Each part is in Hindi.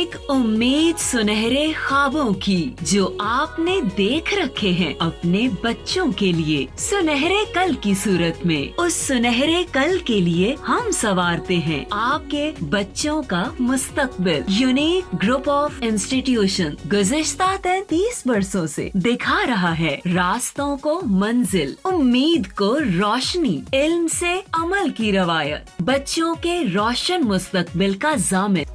एक उम्मीद सुनहरे ख्वाबों की जो आपने देख रखे हैं अपने बच्चों के लिए, सुनहरे कल की सूरत में। उस सुनहरे कल के लिए हम संवारते हैं आपके बच्चों का मुस्तकबिल। यूनिक ग्रुप ऑफ इंस्टीट्यूशन गुज़िश्ता 33 वर्षों से दिखा रहा है रास्तों को मंजिल, उम्मीद को रोशनी, इल्म से अमल की रवायत, बच्चों के रोशन मुस्तकबिल का ज़ामिन।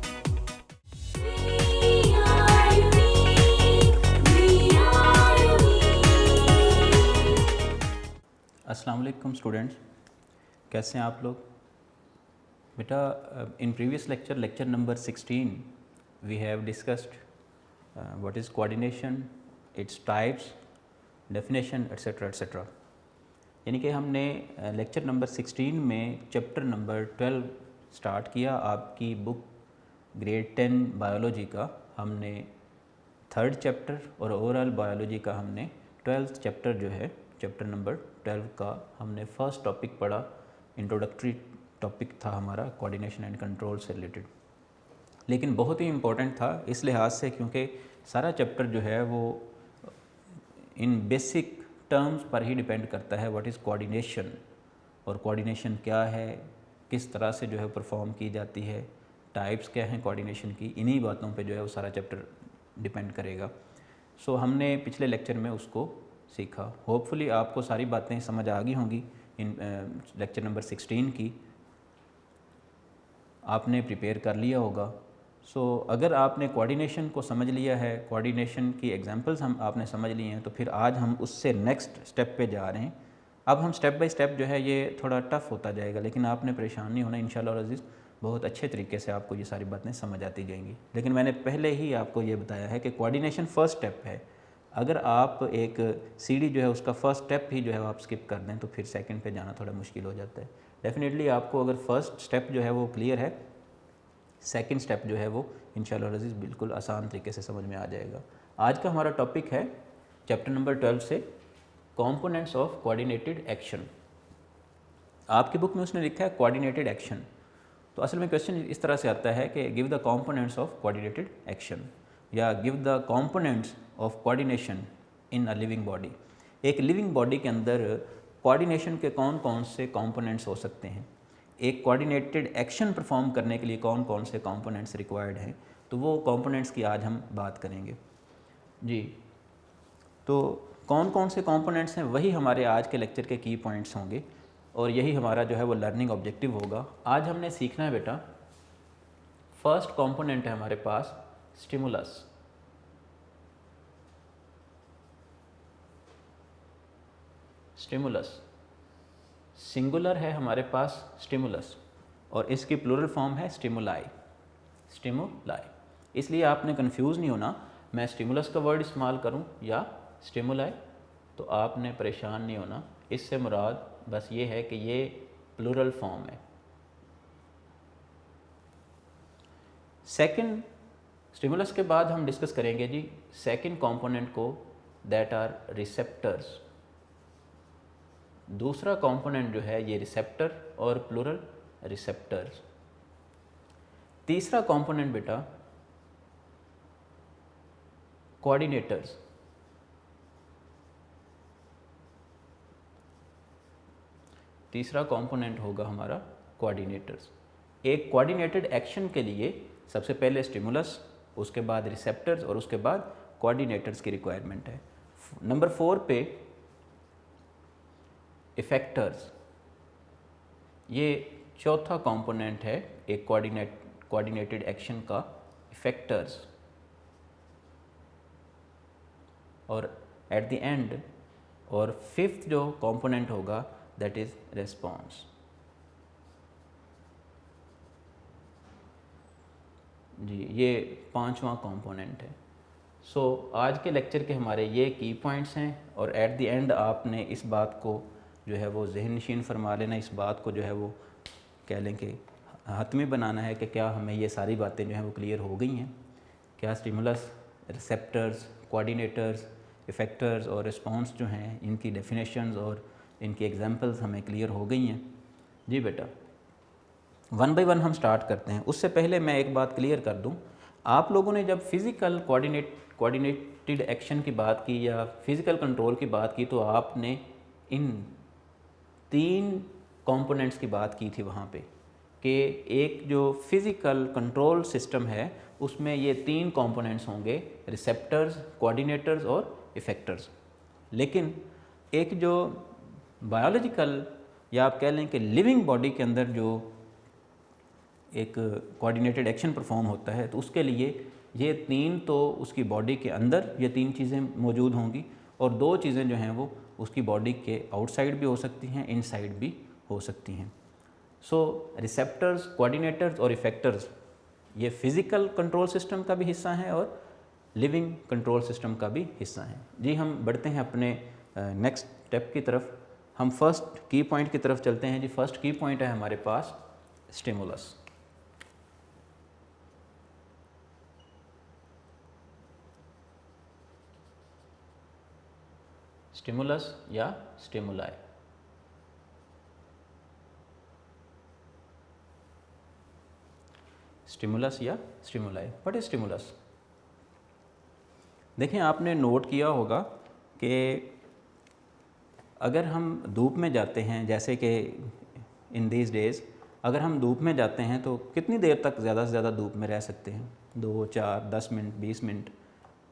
अस्सलाम वालेकुम स्टूडेंट्स, कैसे हैं आप लोग? बेटा, in previous lecture number 16 we have discussed what is coordination, its types, definition etcetera etcetera. यानी कि हमने लेक्चर नंबर 16 में चैप्टर नंबर 12 स्टार्ट किया। आपकी बुक ग्रेड 10 बायोलॉजी का हमने 3rd चैप्टर और ओवरऑल बायोलॉजी का हमने 12th चैप्टर जो है चैप्टर नंबर 12 का हमने फर्स्ट टॉपिक पढ़ा। इंट्रोडक्टरी टॉपिक था हमारा कोऑर्डिनेशन एंड कंट्रोल से रिलेटेड, लेकिन बहुत ही इम्पोर्टेंट था इस लिहाज से क्योंकि सारा चैप्टर जो है वो इन बेसिक टर्म्स पर ही डिपेंड करता है। व्हाट इज़ कोऑर्डिनेशन और कोऑर्डिनेशन क्या है, किस तरह से जो है परफॉर्म की जाती है, टाइप्स क्या हैं कोऑर्डिनेशन की, इन्हीं बातों पे जो है वो सारा चैप्टर डिपेंड करेगा। सो हमने पिछले लेक्चर में उसको सीखा। होपफुली आपको सारी बातें समझ आ गई होंगी। इन लेक्चर नंबर 16 की आपने प्रिपेयर कर लिया होगा। सो अगर आपने कोऑर्डिनेशन को समझ लिया है, कोऑर्डिनेशन की एग्जांपल्स आपने समझ लिए हैं, तो फिर आज हम उससे नेक्स्ट स्टेप पे जा रहे हैं। अब हम स्टेप बाय स्टेप जो है ये थोड़ा टफ़ होता जाएगा, लेकिन आपने परेशान नहीं होना। इंशाल्लाह अज़ीज़ बहुत अच्छे तरीके से आपको ये सारी बातें समझ आती जाएंगी। लेकिन मैंने पहले ही आपको ये बताया है कि कोऑर्डिनेशन फ़र्स्ट स्टेप है। अगर आप एक सीढ़ी जो है उसका फर्स्ट स्टेप ही जो है आप स्किप कर दें तो फिर सेकंड पे जाना थोड़ा मुश्किल हो जाता है। डेफिनेटली आपको अगर फर्स्ट स्टेप जो है वो क्लियर है, सेकंड स्टेप जो है वो इंशाल्लाह अज़ीज़ बिल्कुल आसान तरीके से समझ में आ जाएगा। आज का हमारा टॉपिक है चैप्टर नंबर 12 से कंपोनेंट्स ऑफ कोऑर्डिनेटेड एक्शन। आपकी बुक में उसने लिखा है कोऑर्डिनेटेड एक्शन, तो असल में क्वेश्चन इस तरह से आता है कि give the components of coordinated action या give the components of coordination in a living body. एक लिविंग बॉडी के अंदर कोऑर्डिनेशन के कौन कौन से कंपोनेंट्स हो सकते हैं, एक कोऑर्डिनेटेड एक्शन परफॉर्म करने के लिए कौन कौन से कंपोनेंट्स रिक्वायर्ड हैं, तो वो कंपोनेंट्स की आज हम बात करेंगे जी। तो कौन कौन से कंपोनेंट्स हैं वही हमारे आज के लेक्चर के की पॉइंट्स होंगे और यही हमारा जो है वो लर्निंग ऑब्जेक्टिव होगा। आज हमने सीखना है बेटा, फर्स्ट कंपोनेंट है हमारे पास स्टिमुलस। स्टिमुलस सिंगुलर है हमारे पास स्टिमुलस और इसकी प्लूरल फॉर्म है स्टिमुलाई। स्टिमुलाई, इसलिए आपने कंफ्यूज नहीं होना, मैं स्टिमुलस का वर्ड इस्तेमाल करूं या स्टिमुलाई, तो आपने परेशान नहीं होना। इससे मुराद बस ये है कि ये प्लूरल फॉर्म है। सेकंड स्टिमुलस के बाद हम डिस्कस करेंगे जी सेकंड कंपोनेंट को, दैट आर रिसेप्टर्स। दूसरा कंपोनेंट जो है ये रिसेप्टर और प्लूरल रिसेप्टर्स। तीसरा कंपोनेंट बेटा कोऑर्डिनेटर्स। तीसरा कंपोनेंट होगा हमारा कोऑर्डिनेटर्स। एक कोऑर्डिनेटेड एक्शन के लिए सबसे पहले स्टिमुलस, उसके बाद रिसेप्टर्स और उसके बाद कोऑर्डिनेटर्स की रिक्वायरमेंट है। नंबर 4 पे इफेक्टर्स, ये चौथा कंपोनेंट है एक कोऑर्डिनेटेड एक्शन का, इफेक्टर्स। और एट द एंड और फिफ्थ जो कंपोनेंट होगा दैट इज रेस्पॉन्स। जी, ये 5वां कंपोनेंट है। सो आज के लेक्चर के हमारे ये की पॉइंट्स हैं और एट द एंड आपने इस बात को जो है वो जहन नशीन फरमा लेना, इस बात को जो है वो कह लें कि हतमी बनाना है कि क्या हमें ये सारी बातें जो हैं वो क्लियर हो गई हैं, क्या स्टिमुलस, रिसेप्टर्स, कोऑर्डिनेटर्स, इफेक्टर्स और रिस्पॉन्स जो हैं इनकी डेफिनेशंस और इनकी एग्जांपल्स हमें क्लियर हो गई हैं। जी बेटा, वन बाय वन हम स्टार्ट करते हैं। उससे पहले मैं एक बात क्लियर कर दूं, आप लोगों ने जब फिज़िकल कोऑर्डिनेटेड एक्शन की बात की या फिज़िकल कंट्रोल की बात की तो आपने इन 3 कंपोनेंट्स की बात की थी वहाँ पे कि एक जो फिज़िकल कंट्रोल सिस्टम है उसमें ये 3 कंपोनेंट्स होंगे, रिसेप्टर्स, कोऑर्डिनेटर्स और इफ़ेक्टर्स। लेकिन एक जो बायोलॉजिकल या आप कह लें कि लिविंग बॉडी के अंदर जो एक कोऑर्डिनेटेड एक्शन परफॉर्म होता है तो उसके लिए ये 3 तो उसकी बॉडी के अंदर ये 3 चीज़ें मौजूद होंगी और 2 चीज़ें जो हैं वो उसकी बॉडी के आउटसाइड भी हो सकती हैं, इनसाइड भी हो सकती हैं। सो रिसेप्टर्स, कोऑर्डिनेटर्स और इफ़ेक्टर्स ये फिज़िकल कंट्रोल सिस्टम का भी हिस्सा हैं और लिविंग कंट्रोल सिस्टम का भी हिस्सा हैं। जी, हम बढ़ते हैं अपने नेक्स्ट स्टेप की तरफ। हम फर्स्ट की पॉइंट की तरफ चलते हैं। जी, फर्स्ट की पॉइंट है हमारे पास स्टिमुलस। स्टिमुलस या स्टिमुलाई। स्टिमुलस या स्टिमुलाई। What is stimulus? देखें, आपने नोट किया होगा कि अगर हम धूप में जाते हैं, जैसे कि इन दीज डेज़ अगर हम धूप में जाते हैं तो कितनी देर तक ज़्यादा से ज़्यादा धूप में रह सकते हैं? 2, 4, 10 मिनट, 20 मिनट।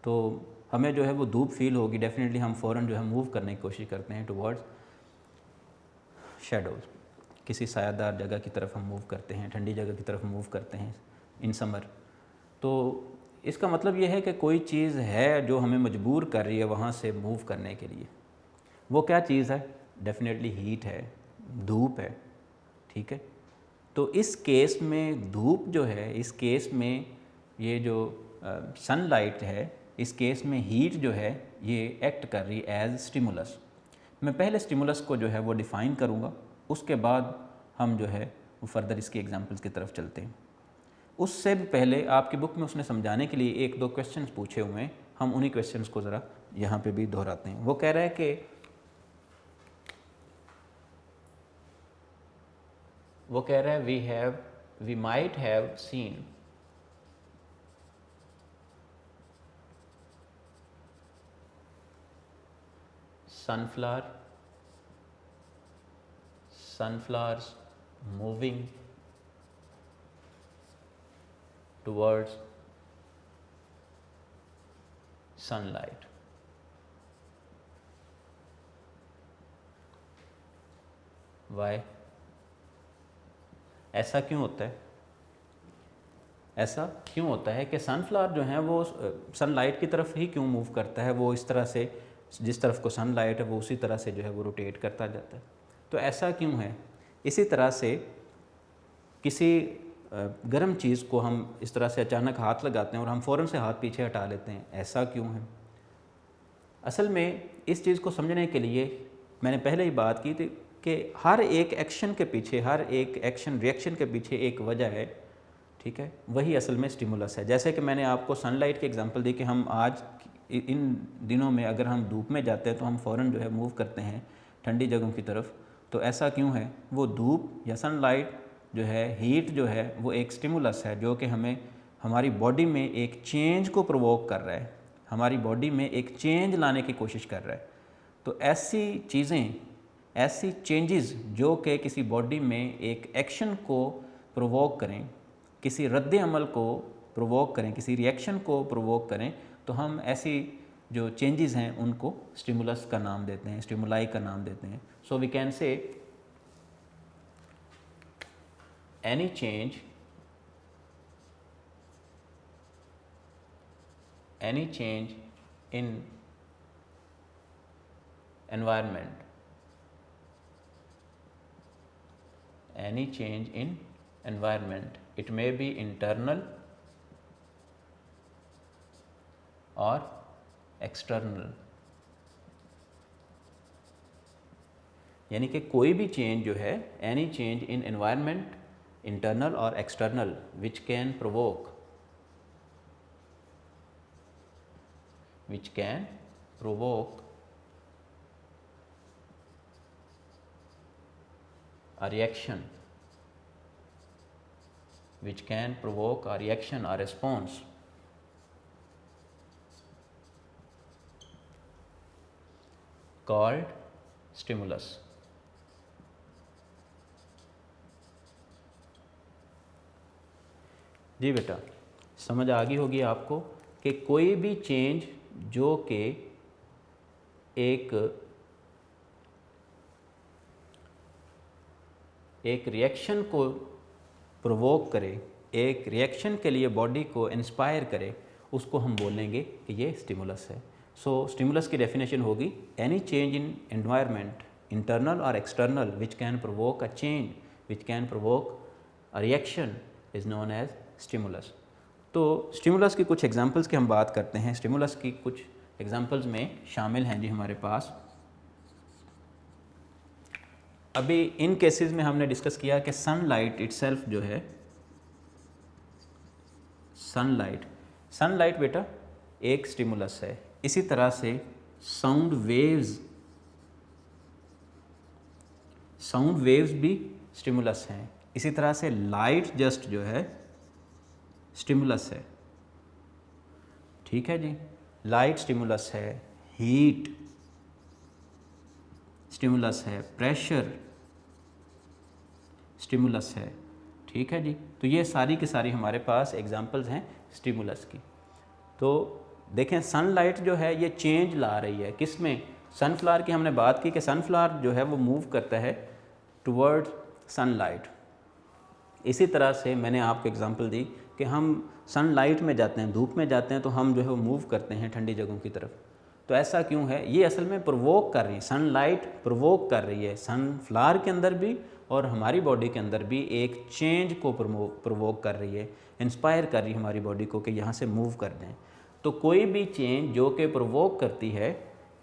तो हमें जो है वो धूप फील होगी, डेफिनेटली हम फ़ौरन जो है मूव करने की कोशिश करते हैं टुवर्ड्स शेडोज़, किसी सायादार जगह की तरफ हम मूव करते हैं, ठंडी जगह की तरफ मूव करते हैं इन समर। तो इसका मतलब ये है कि कोई चीज़ है जो हमें मजबूर कर रही है वहाँ से मूव करने के लिए। वो क्या चीज़ है? डेफिनेटली हीट है, धूप है, ठीक है। तो इस केस में धूप जो है, इस केस में ये जो सनलाइट है, इस केस में हीट जो है ये एक्ट कर रही है एज स्टिमुलस। मैं पहले स्टिमुलस को जो है वो डिफ़ाइन करूँगा, उसके बाद हम जो है वो फर्दर इसकी एग्जांपल्स की तरफ चलते हैं। उससे भी पहले आपकी बुक में उसने समझाने के लिए 1-2 क्वेश्चंस पूछे हुए हैं, हम उन्हीं क्वेश्चंस को ज़रा यहाँ पे भी दोहराते हैं। वो कह रहा है कि we might have seen sunflowers moving towards sunlight. Why? ऐसा क्यों होता है? ऐसा क्यों होता है कि सनफ्लावर जो है वो सनलाइट की तरफ ही क्यों मूव करता है? वो इस तरह से, जिस तरफ को सनलाइट है वो उसी तरह से जो है वो रोटेट करता जाता है। तो ऐसा क्यों है? इसी तरह से किसी गर्म चीज़ को हम इस तरह से अचानक हाथ लगाते हैं और हम फ़ौरन से हाथ पीछे हटा लेते हैं, ऐसा क्यों है? असल में इस चीज़ को समझने के लिए मैंने पहले ही बात की थी कि हर एक एक्शन के पीछे, हर एक एक्शन रिएक्शन के पीछे एक वजह है, ठीक है। वही असल में स्टिमुलस है। जैसे कि मैंने आपको सनलाइट के एग्जांपल दी कि हम आज इन दिनों में अगर हम धूप में जाते हैं तो हम फ़ौरन जो है मूव करते हैं ठंडी जगहों की तरफ। तो ऐसा क्यों है? वो धूप या सनलाइट जो है, हीट जो है, वो एक स्टिमुलस है जो कि हमें हमारी बॉडी में एक चेंज को प्रोवोक कर रहा है, हमारी बॉडी में एक चेंज लाने की कोशिश कर रहा है। तो ऐसी चीज़ें, ऐसी चेंजेस जो कि किसी बॉडी में एक एक्शन को प्रोवोक करें, किसी रद्द अमल को प्रोवोक करें, किसी रिएक्शन को प्रोवोक करें, तो हम ऐसी जो चेंजेस हैं उनको स्टिमुलस का नाम देते हैं, स्टिमुलाई का नाम देते हैं। So we can say any change in environment, any change in environment, it may be internal or external। यानी कि कोई भी चेंज जो है, any change in environment, internal और external, which can provoke a reaction, which can provoke a reaction or response called stimulus. जी बेटा, समझ आ गई होगी आपको कि कोई भी चेंज जो कि एक रिएक्शन को प्रोवोक करे, एक रिएक्शन के लिए बॉडी को इंस्पायर करे, उसको हम बोलेंगे कि ये स्टिमुलस है। सो स्टिमुलस की डेफिनेशन होगी any change in environment, internal और external, which can provoke a change, which can provoke a reaction is known as stimulus. तो स्टिमुलस की कुछ एग्जांपल्स की हम बात करते हैं। स्टिमुलस की कुछ एग्जांपल्स में शामिल हैं जी हमारे पास। अभी इन केसेस में हमने डिस्कस किया कि सनलाइट इटसेल्फ जो है, सनलाइट बेटा एक स्टिमुलस है। इसी तरह से साउंड वेव्स भी स्टिमुलस हैं। इसी तरह से लाइट जस्ट जो है स्टिमुलस है। ठीक है जी, लाइट स्टिमुलस है, हीट स्टिमुलस है, प्रेशर स्टिमुलस है। ठीक है जी, तो ये सारी की सारी हमारे पास एग्जांपल्स हैं स्टिमुलस की। तो देखें सनलाइट जो है ये चेंज ला रही है किस में, सनफ्लावर की हमने बात की कि सनफ्लावर जो है वो मूव करता है टुवर्ड सनलाइट। इसी तरह से मैंने आपको एग्जांपल दी कि हम सनलाइट में जाते हैं, धूप में जाते हैं, तो हम जो है वो मूव करते हैं ठंडी जगहों की तरफ। तो ऐसा क्यों है, ये असल में प्रोवोक कर रही है, सनलाइट प्रोवोक कर रही है सनफ्लावर के अंदर भी और हमारी बॉडी के अंदर भी एक चेंज को प्रोवोक कर रही है, इंस्पायर कर रही है हमारी बॉडी को कि यहाँ से मूव कर दें। तो कोई भी चेंज जो कि प्रोवोक करती है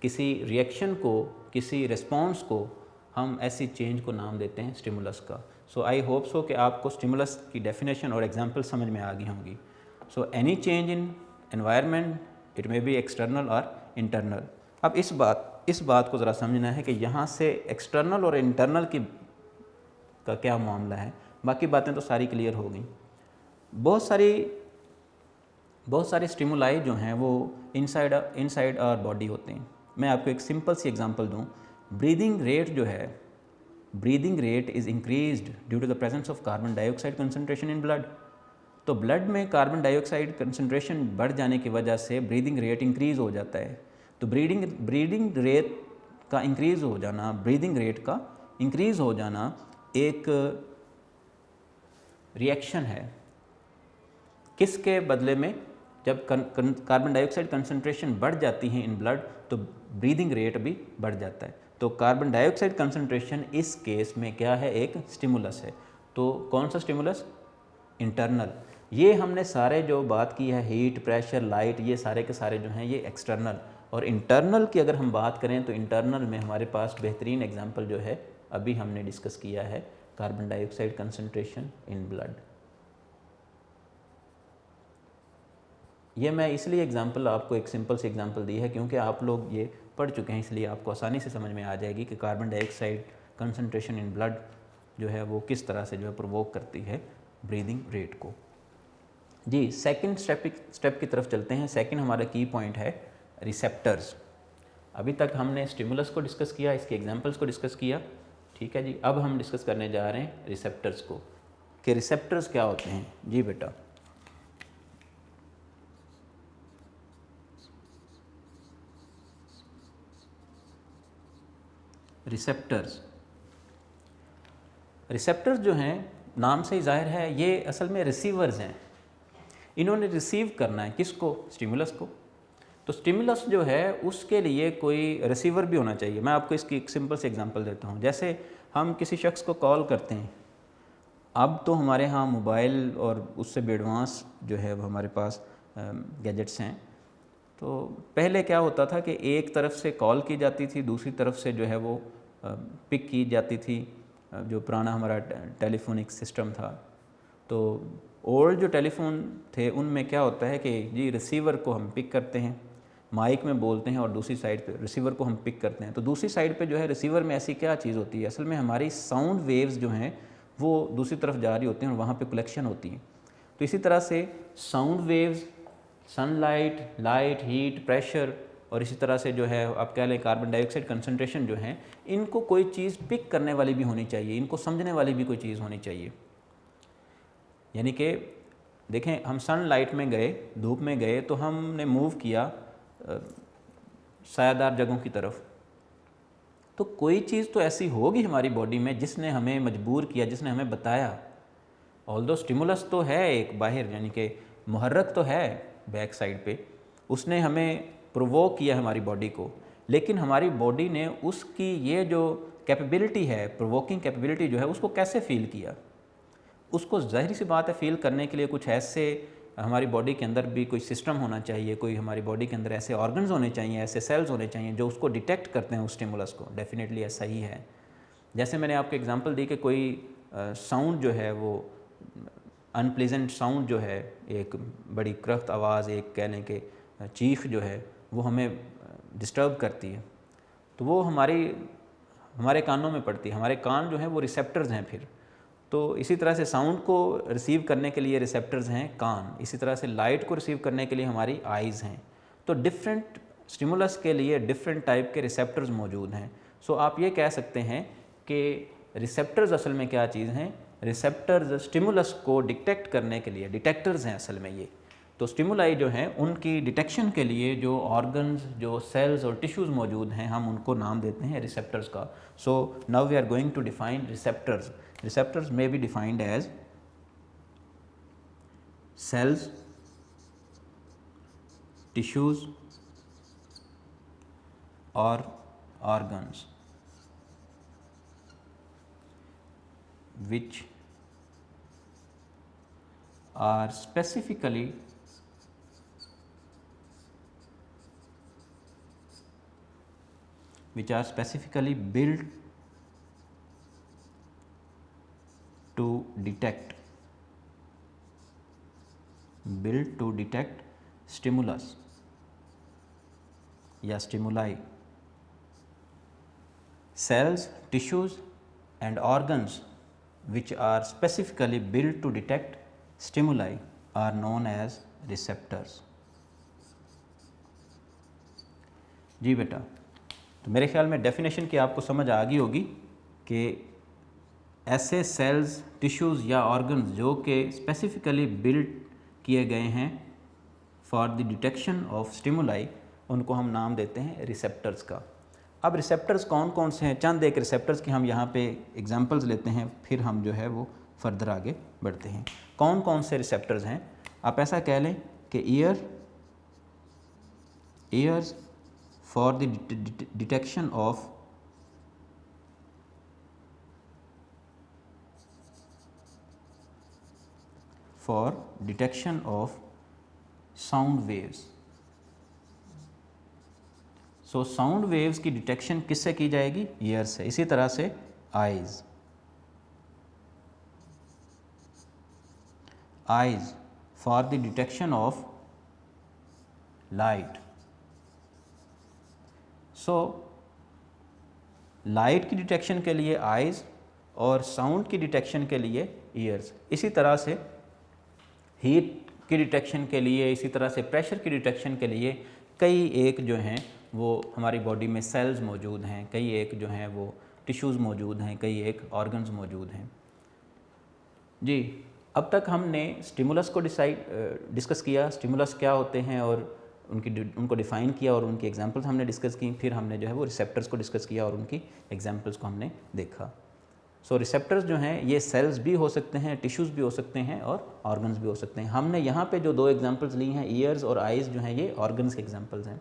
किसी रिएक्शन को, किसी रिस्पॉन्स को, हम ऐसी चेंज को नाम देते हैं स्टिमुलस का। सो आई होप सो कि आपको स्टिमुलस की डेफिनेशन और एग्जांपल समझ में आ गई होंगी। So any change in environment, it may be external और इंटरनल। अब इस बात को ज़रा समझना है कि यहाँ से एक्सटर्नल और इंटरनल का क्या मामला है। बाकी बातें तो सारी क्लियर हो गई। बहुत सारे स्टिमुलाई जो हैं वो इनसाइड आवर बॉडी होते हैं। मैं आपको एक सिंपल सी एग्जांपल दूं, ब्रीदिंग रेट जो है, breathing rate is increased due to the presence of carbon dioxide concentration in blood. तो ब्लड में कार्बन डाइऑक्साइड कंसंट्रेशन बढ़ जाने की वजह से ब्रीदिंग रेट इंक्रीज़ हो जाता है। तो ब्रीदिंग रेट का इंक्रीज़ हो जाना, ब्रीदिंग रेट का इंक्रीज़ हो जाना एक रिएक्शन है। किसके बदले में, जब कार्बन डाइऑक्साइड कंसंट्रेशन बढ़ जाती है इन ब्लड तो ब्रीदिंग रेट भी बढ़ जाता है। तो कार्बन डाइऑक्साइड कंसंट्रेशन इस केस में क्या है, एक स्टिमुलस है। तो कौन सा स्टिमुलस, इंटरनल। ये हमने सारे जो बात की है, हीट, प्रेशर, लाइट, ये सारे के सारे जो हैं ये एक्सटर्नल। और इंटरनल की अगर हम बात करें तो इंटरनल में हमारे पास बेहतरीन एग्जांपल जो है अभी हमने डिस्कस किया है, carbon dioxide concentration in blood. ये मैं इसलिए एग्जांपल आपको एक सिंपल सी एग्जांपल दी है क्योंकि आप लोग ये पढ़ चुके हैं, इसलिए आपको आसानी से समझ में आ जाएगी कि carbon dioxide concentration in blood जो है वो किस तरह से जो है प्रोवोक करती है ब्रीदिंग रेट को। जी, सेकंड स्टेप की तरफ चलते हैं। सेकंड हमारा की पॉइंट है रिसेप्टर्स। अभी तक हमने स्टिमुलस को डिस्कस किया, इसके एग्जांपल्स को डिस्कस किया। ठीक है जी, अब हम डिस्कस करने जा रहे हैं रिसेप्टर्स को, कि रिसेप्टर्स क्या होते हैं। जी बेटा, रिसेप्टर्स जो हैं, नाम से ही जाहिर है ये असल में रिसीवर्स हैं। इन्होंने रिसीव करना है किसको, स्टिमुलस को। तो स्टिमुलस जो है उसके लिए कोई रिसीवर भी होना चाहिए। मैं आपको इसकी एक सिंपल सी एग्जांपल देता हूँ। जैसे हम किसी शख्स को कॉल करते हैं, अब तो हमारे यहाँ मोबाइल और उससे भी एडवांस जो है वो हमारे पास गैजेट्स हैं। तो पहले क्या होता था कि एक तरफ से कॉल की जाती थी, दूसरी तरफ से जो है वो पिक की जाती थी, जो पुराना हमारा टेलीफोनिक सिस्टम था। तो ओल्ड जो टेलीफोन थे उनमें क्या होता है कि जी रिसीवर को हम पिक करते हैं, माइक में बोलते हैं और दूसरी साइड पे रिसीवर को हम पिक करते हैं। तो दूसरी साइड पे जो है रिसीवर में ऐसी क्या चीज़ होती है, असल में हमारी साउंड वेव्स जो हैं वो दूसरी तरफ जा रही होती हैं और वहाँ पे कलेक्शन होती हैं। तो इसी तरह से sound waves, sunlight, light, heat, pressure और इसी तरह से जो है आप कह लें कार्बन डाइऑक्साइड कंसनट्रेशन जो है, इनको कोई चीज़ पिक करने वाली भी होनी चाहिए, इनको समझने वाली भी कोई चीज़ होनी चाहिए। यानी कि देखें, हम सनलाइट में गए, धूप में गए, तो हमने मूव किया सायादार जगहों की तरफ, तो कोई चीज़ तो ऐसी होगी हमारी बॉडी में जिसने हमें मजबूर किया, जिसने हमें बताया। ऑल्दो स्टिमुलस तो है एक बाहर, यानी कि मुहर्रक तो है बैक साइड पे, उसने हमें प्रोवोक किया हमारी बॉडी को, लेकिन हमारी बॉडी ने उसकी ये जो कैपेबिलिटी है, प्रोवोकिंग कैपेबिलिटी जो है, उसको कैसे फील किया। उसको ज़ाहिर सी बात है फ़ील करने के लिए कुछ ऐसे हमारी बॉडी के अंदर भी कोई सिस्टम होना चाहिए, कोई हमारी बॉडी के अंदर ऐसे ऑर्गन्स होने चाहिए, ऐसे सेल्स होने चाहिए जो उसको डिटेक्ट करते हैं उस स्टिमुलस को। डेफिनेटली ऐसा ही है। जैसे मैंने आपको एग्जांपल दी कि कोई साउंड जो है, वो अनप्लेजेंट साउंड जो है, एक बड़ी क्रख्त आवाज़, एक कह लें कि चीख जो है, वो हमें डिस्टर्ब करती है, तो वो हमारे कानों में पड़ती है। हमारे कान जो हैं वो रिसेप्टर्स हैं फिर। तो इसी तरह से साउंड को रिसीव करने के लिए रिसेप्टर्स हैं कान, इसी तरह से लाइट को रिसीव करने के लिए हमारी आइज़ हैं। तो डिफरेंट स्टिमुलस के लिए डिफरेंट टाइप के रिसेप्टर्स मौजूद हैं। सो आप ये कह सकते हैं कि रिसेप्टर्स असल में क्या चीज़ हैं? रिसेप्टर्स स्टिमुलस को डिटेक्ट करने के लिए डिटेक्टर्स हैं असल में ये। तो स्टिमुलाई जो हैं उनकी डिटेक्शन के लिए जो ऑर्गन्स, जो सेल्स और टिश्यूज़ मौजूद हैं, हम उनको नाम देते हैं रिसेप्टर्स का। So now we are going to define receptors. Receptors may be defined as cells, tissues or organs which are specifically built to detect stimulus या stimuli. Cells, tissues and organs which are specifically built to detect stimuli are known as receptors. जी बेटा, तो मेरे ख्याल में डेफिनेशन की आपको समझ आ गई होगी कि ऐसे सेल्स, टिश्यूज़ या ऑर्गन्स जो कि स्पेसिफिकली बिल्ड किए गए हैं for the detection of stimuli, उनको हम नाम देते हैं रिसेप्टर्स का। अब रिसेप्टर्स कौन कौन से हैं, चंद एक रिसेप्टर्स की हम यहाँ पे एग्जांपल्स लेते हैं, फिर हम जो है वो फर्दर आगे बढ़ते हैं। कौन कौन से रिसेप्टर्स हैं? आप ऐसा कह लें कि years for the detection of sound waves. So sound waves की डिटेक्शन किससे की जाएगी? ईयर से। इसी तरह से eyes for the detection of light. So light की डिटेक्शन के लिए आइज़ और साउंड की डिटेक्शन के लिए ईयर्स। इसी तरह से हीट की डिटेक्शन के लिए, इसी तरह से प्रेशर की डिटेक्शन के लिए कई एक जो हैं वो हमारी बॉडी में सेल्स मौजूद हैं, कई एक जो हैं वो टिश्यूज़ मौजूद हैं, कई एक ऑर्गन्स मौजूद हैं। जी, अब तक हमने स्टिमुलस को डिस्कस किया, स्टिमुलस क्या होते हैं और उनको डिफ़ाइन किया और उनकी एग्जांपल्स हमने डिस्कस की। फिर हमने जो है वो रिसेप्टर्स को डिस्कस किया और उनकी एग्जांपल्स को हमने देखा। सो रिसेप्टर्स जो हैं ये सेल्स भी हो सकते हैं, टिश्यूज़ भी हो सकते हैं और ऑर्गन्स भी हो सकते हैं। हमने यहाँ पे जो दो एग्जांपल्स ली हैं, ईयर्स और आइज़, जो हैं ये ऑर्गन्स के एग्जांपल्स हैं।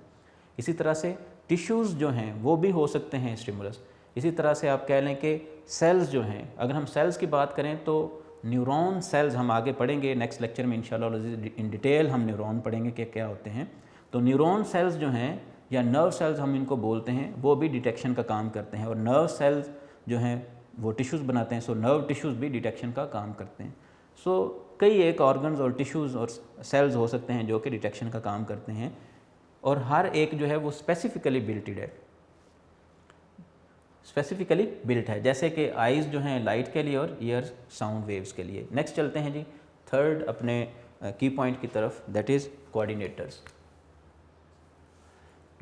इसी तरह से टिश्यूज़ जो हैं वो भी हो सकते हैं स्टिमुलस। इसी तरह से आप कह लें कि सेल्स जो हैं, अगर हम सेल्स की बात करें तो न्यूरॉन सेल्स हम आगे पढ़ेंगे नेक्स्ट लेक्चर में इंशाल्लाह, इन डिटेल हम न्यूरॉन पढ़ेंगे कि क्या होते हैं। तो न्यूरॉन सेल्स जो हैं या नर्व सेल्स हम इनको बोलते हैं, वो भी डिटेक्शन का काम करते हैं। और नर्व सेल्स जो हैं वो टिश्यूज़ बनाते हैं, सो नर्व टिश्यूज़ भी डिटेक्शन का काम करते हैं। सो कई एक ऑर्गन्स और टिश्यूज़ और सेल्स हो सकते हैं जो कि डिटेक्शन का काम करते हैं, और हर एक जो है वो स्पेसिफिकली बिल्ट है। जैसे कि आइज़ जो हैं लाइट के लिए और ईयर्स साउंड वेव्स के लिए। नेक्स्ट चलते हैं जी थर्ड अपने की पॉइंट की तरफ, दैट इज़ कोऑर्डिनेटर्स।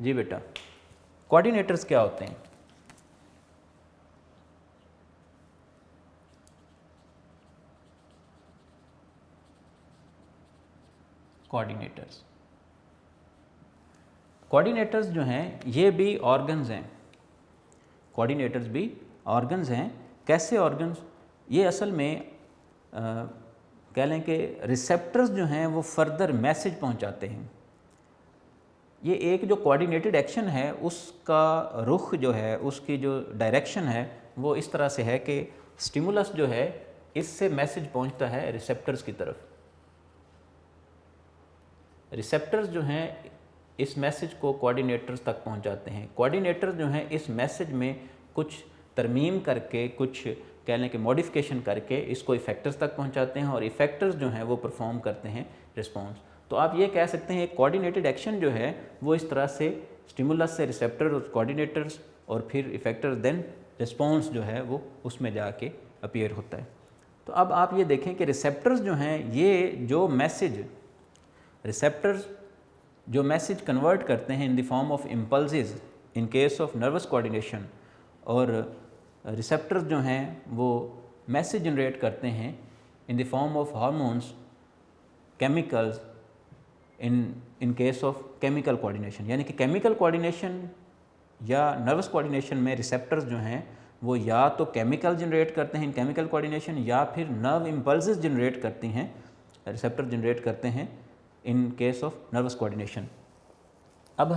जी बेटा, कोऑर्डिनेटर्स क्या होते हैं? कोऑर्डिनेटर्स जो हैं ये भी ऑर्गन्स हैं, कोऑर्डिनेटर्स भी ऑर्गन्स हैं। कैसे ऑर्गन्स? ये असल में कह लें कि रिसेप्टर्स जो हैं वो फर्दर मैसेज पहुंचाते हैं। ये एक जो कोऑर्डिनेटेड एक्शन है उसका रुख जो है, उसकी जो डायरेक्शन है वो इस तरह से है कि स्टिमुलस जो है इससे मैसेज पहुंचता है रिसेप्टर्स की तरफ। रिसेप्टर्स जो हैं इस मैसेज को कोऑर्डिनेटर्स तक पहुंचाते हैं। कोऑर्डिनेटर्स जो हैं इस मैसेज में कुछ तरमीम करके, कुछ कह लें कि मॉडिफिकेशन करके इसको इफेक्टर्स तक पहुंचाते हैं और इफेक्टर्स जो हैं वो परफॉर्म करते हैं रिस्पॉन्स। तो आप ये कह सकते हैं एक कोऑर्डिनेटेड एक्शन जो है वो इस तरह से स्टिमुलस से रिसेप्टर और कोऑर्डिनेटर्स और फिर इफेक्टर्स, देन रिस्पॉन्स जो है वो उसमें जाके अपीयर होता है। तो अब आप ये देखें कि रिसेप्टर्स जो हैं ये जो मैसेज, रिसेप्टर्स जो मैसेज कन्वर्ट करते हैं in the form of impulses in case of nervous coordination, और रिसेप्टर्स जो हैं वो मैसेज जनरेट करते हैं in the form of hormones, chemicals in case of chemical coordination. यानी कि केमिकल कोऑर्डिनेशन या नर्वस कोऑर्डिनेशन में रिसेप्टर्स जो हैं वो या तो केमिकल जनरेट करते हैं इन केमिकल कोऑर्डिनेशन, या फिर नर्व इम्पल्सेस जनरेट करती हैं, रिसेप्टर जनरेट करते हैं इन केस ऑफ नर्वस कोऑर्डिनेशन। अब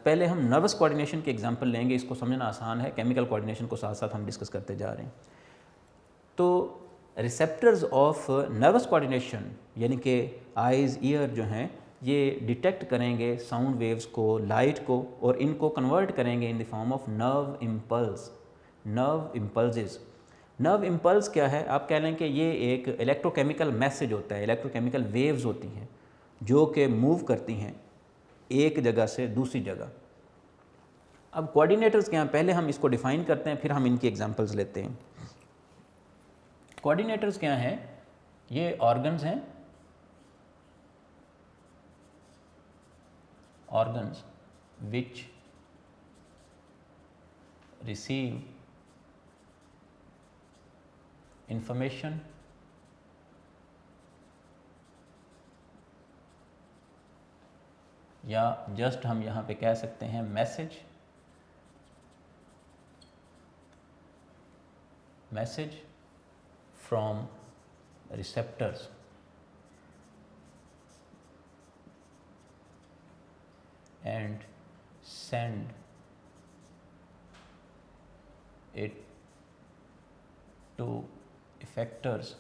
पहले हम नर्वस कोऑर्डिनेशन की एग्जांपल लेंगे, इसको समझना आसान है, केमिकल कोऑर्डिनेशन को साथ साथ हम डिस्कस करते जा रहे हैं। तो रिसेप्टर्स ऑफ नर्वस कोऑर्डिनेशन यानी कि आइज़, ईयर जो हैं ये डिटेक्ट करेंगे साउंड वेव्स को, लाइट को, और इनको कन्वर्ट करेंगे in the form of nerve impulse, nerve impulses. Nerve impulse क्या है? आप कह लें कि ये एक इलेक्ट्रोकेमिकल मैसेज होता है, इलेक्ट्रोकेमिकल वेव्स होती हैं जो कि मूव करती हैं एक जगह से दूसरी जगह। अब कोऑर्डिनेटर्स क्या हैं? पहले हम इसको डिफाइन करते हैं, फिर हम इनकी एग्जांपल्स लेते हैं। कोऑर्डिनेटर्स क्या हैं? ये ऑर्गन्स हैं, ऑर्गन्स विच रिसीव इंफॉर्मेशन या जस्ट हम यहाँ पे कह सकते हैं message, message from receptors and send it to effectors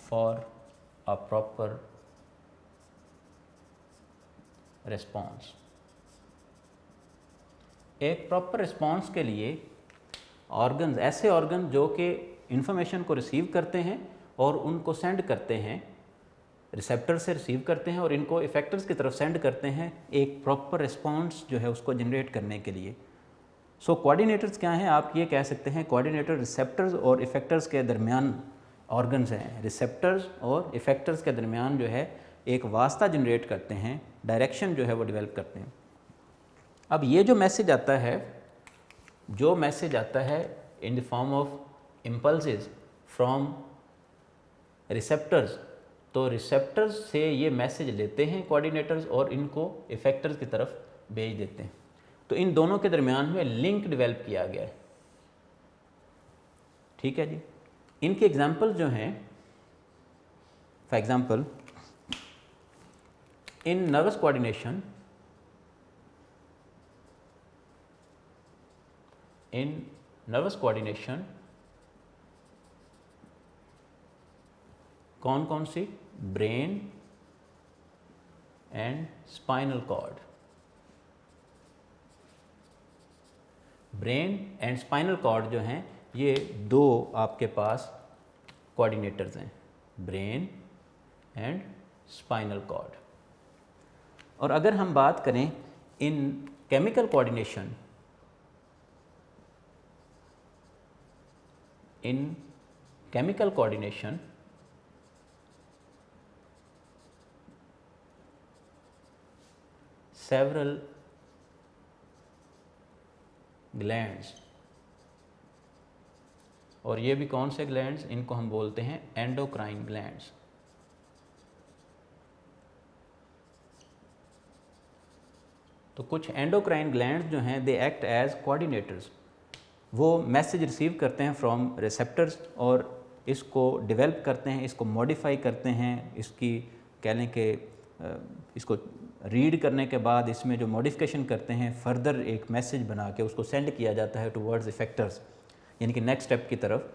for a proper response। एक प्रॉपर रिस्पॉन्स के लिए ऑर्गन्स, ऐसे ऑर्गन जो कि इंफॉर्मेशन को रिसीव करते हैं और उनको सेंड करते हैं, रिसेप्टर से रिसीव करते हैं और इनको इफेक्टर्स की तरफ सेंड करते हैं एक प्रॉपर रिस्पॉन्स जो है उसको जनरेट करने के लिए। सो कोऑर्डिनेटर्स क्या हैं? आप ये कह सकते हैं कोऑर्डिनेटर रिसेप्टर्स और इफेक्टर्स के दरमियान ऑर्गन्स हैं। रिसेप्टर्स और इफेक्टर्स के दरमियान जो है एक वास्ता जनरेट करते हैं, डायरेक्शन जो है वो डेवलप करते हैं। अब ये जो मैसेज आता है, जो मैसेज आता है in the form of impulses from receptors, तो रिसेप्टर्स से ये मैसेज लेते हैं कोऑर्डिनेटर्स और इनको इफेक्टर्स की तरफ भेज देते हैं। तो इन दोनों के दरमियान में लिंक डेवलप किया गया है। ठीक है जी। इनके एग्जाम्पल जो हैं, for example in nervous coordination, in nervous coordination कौन कौन सी? Brain and spinal cord. Brain and spinal cord जो हैं ये दो आपके पास कोऑर्डिनेटर्स हैं, ब्रेन एंड स्पाइनल कॉर्ड। और अगर हम बात करें in chemical coordination, in chemical coordination several glands, और ये भी कौन से ग्लैंड्स, इनको हम बोलते हैं एंडोक्राइन ग्लैंड्स। तो कुछ एंडोक्राइन ग्लैंड्स जो हैं दे एक्ट एज कोऑर्डिनेटर्स, वो मैसेज रिसीव करते हैं फ्रॉम रिसेप्टर्स और इसको डेवलप करते हैं, इसको मॉडिफाई करते हैं, इसकी कह लें कि इसको रीड करने के बाद इसमें जो मॉडिफिकेशन करते हैं फर्दर एक मैसेज बना के उसको सेंड किया जाता है टुवर्ड्स इफेक्टर्स, यानी कि नेक्स्ट स्टेप की तरफ,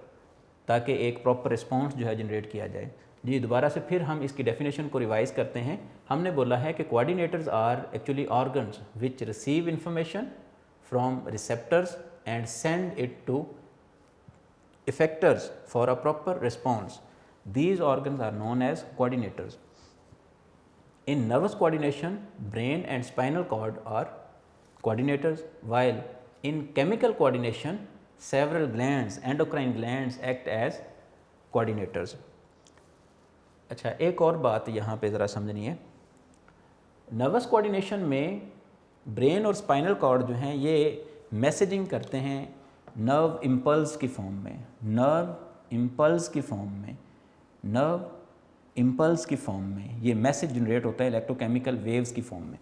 ताकि एक प्रॉपर रिस्पॉन्स जो है जनरेट किया जाए। जी दोबारा से फिर हम इसकी डेफिनेशन को रिवाइज करते हैं। हमने बोला है कि coordinators are actually organs which receive information from receptors and send it to effectors for a proper response. These organs are known as coordinators. In nervous coordination, brain and spinal cord are coordinators, while in chemical coordination, several glands, endocrine glands act as coordinators. अच्छा, एक और बात यहाँ पे ज़रा समझनी है। नर्वस कोऑर्डिनेशन में ब्रेन और स्पाइनल कॉर्ड जो हैं ये मैसेजिंग करते हैं नर्व इम्पल्स की फॉर्म में, नर्व इम्पल्स की फॉर्म में ये मैसेज जनरेट होता है इलेक्ट्रोकेमिकल वेव्स की फॉर्म में।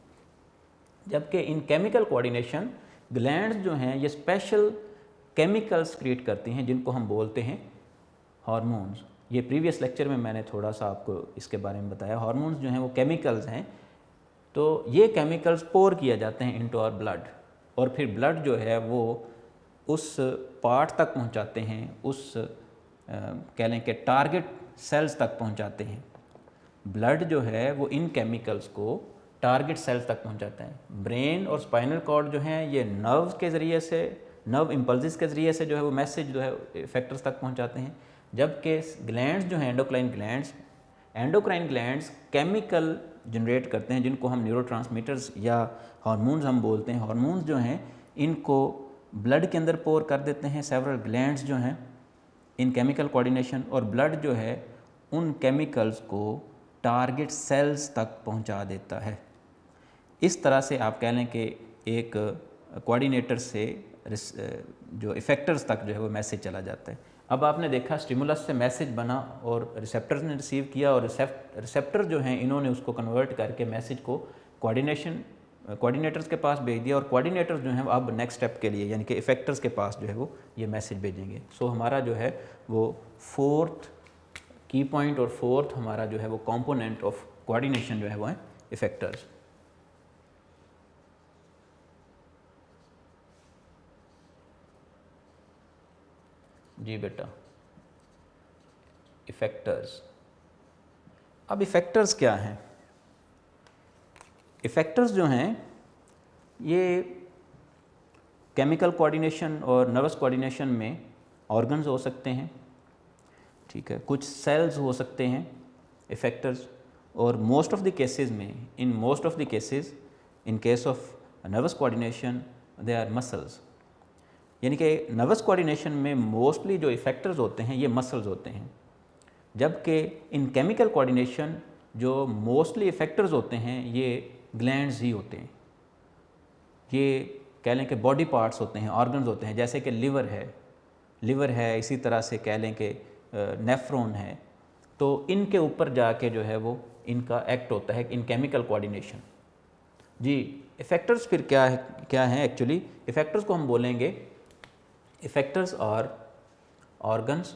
जबकि इन केमिकल कोऑर्डिनेशन ग्लैंड्स जो हैं ये स्पेशल केमिकल्स क्रिएट करती हैं जिनको हम बोलते हैं हार्मोन्स। ये प्रीवियस लेक्चर में मैंने थोड़ा सा आपको इसके बारे में बताया। हार्मोन्स जो हैं वो केमिकल्स हैं, तो ये केमिकल्स पोर किया जाते हैं इनटू आवर ब्लड, और फिर ब्लड जो है वो उस पार्ट तक पहुंचाते हैं, उस कह लें कि टारगेट सेल्स तक पहुंचाते हैं। ब्लड जो है वो इन केमिकल्स को टारगेट सेल्स तक पहुंचाता है। ब्रेन और स्पाइनल कॉर्ड जो हैं ये नर्व्स के ज़रिए से, नर्व इम्पल्सिस के ज़रिए से जो है वो मैसेज जो है इफेक्टर्स तक पहुंचाते हैं। जबकि ग्लैंड्स जो हैं एंडोक्राइन ग्लैंड्स केमिकल जनरेट करते हैं जिनको हम न्यूरोट्रांसमीटर्स या हार्मोन्स हम बोलते हैं। हार्मोन्स जो हैं इनको ब्लड के अंदर पोर कर देते हैं सेवरल ग्लैंड्स जो हैं इन केमिकल कोऑर्डिनेशन, और ब्लड जो है उन केमिकल्स को टारगेट सेल्स तक पहुंचा देता है। इस तरह से आप कह लें कि एक कोऑर्डिनेटर से जो इफेक्टर्स तक जो है वो मैसेज चला जाता है। अब आपने देखा स्टिमुलस से मैसेज बना और रिसेप्टर्स ने रिसीव किया, और रिसेप्टर जो हैं इन्होंने उसको कन्वर्ट करके मैसेज को कोऑर्डिनेटर्स के पास भेज दिया, और कोऑर्डिनेटर्स जो हैं अब नेक्स्ट स्टेप के लिए यानी कि इफेक्टर्स के पास जो है वो ये मैसेज भेजेंगे। सो हमारा जो है वो फोर्थ की पॉइंट और फोर्थ हमारा जो है वो कंपोनेंट ऑफ कोऑर्डिनेशन जो है वो है इफेक्टर्स। जी बेटा, इफेक्टर्स। अब इफेक्टर्स क्या हैं? इफेक्टर्स जो हैं ये केमिकल कोऑर्डिनेशन और नर्वस कोऑर्डिनेशन में ऑर्गन्स हो सकते हैं, ठीक है, कुछ सेल्स हो सकते हैं इफेक्टर्स, और मोस्ट ऑफ द केसेस में, in most of the cases in case of nervous coordination they our muscles, यानी कि नर्वस कोऑर्डिनेशन में मोस्टली जो इफेक्टर्स होते हैं ये मसल्स होते हैं। जबकि इन केमिकल कोऑर्डिनेशन जो मोस्टली इफेक्टर्स होते हैं ये ग्लैंड्स ही होते हैं। ये कह लें कि बॉडी पार्ट्स होते हैं, ऑर्गन्स होते हैं, जैसे कि लिवर है, इसी तरह से कह लें कि नेफ्रॉन है, तो इनके ऊपर जाके जो है वो इनका एक्ट होता है इन केमिकल कोऑर्डिनेशन। जी, इफेक्टर्स फिर क्या है एक्चुअली? इफेक्टर्स को हम बोलेंगे इफेक्टर्स और organs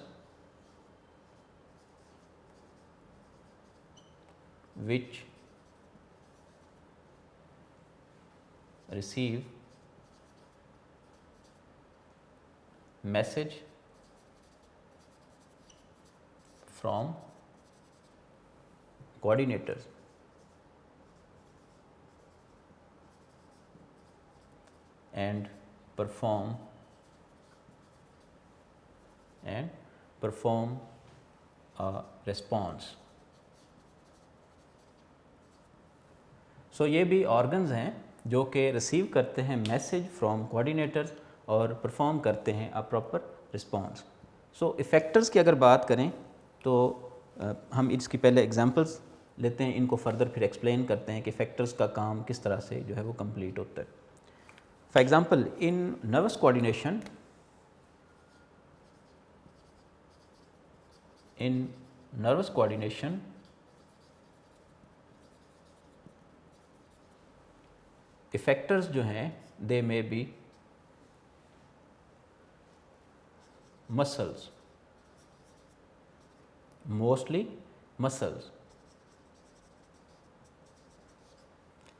which receive message from coordinators and perform a response. सो ये भी ऑर्गन्स हैं जो कि रिसीव करते हैं मैसेज फ्रॉम कोऑर्डिनेटर्स और परफॉर्म करते हैं a proper response. So effectors की अगर बात करें तो हम इसकी पहले एग्जांपल्स लेते हैं, इनको फर्दर फिर एक्सप्लेन करते हैं कि इफेक्टर्स का काम किस तरह से जो है वो कंप्लीट होता है। For example in nervous coordination, effectors जो हैं they may be muscles, mostly muscles.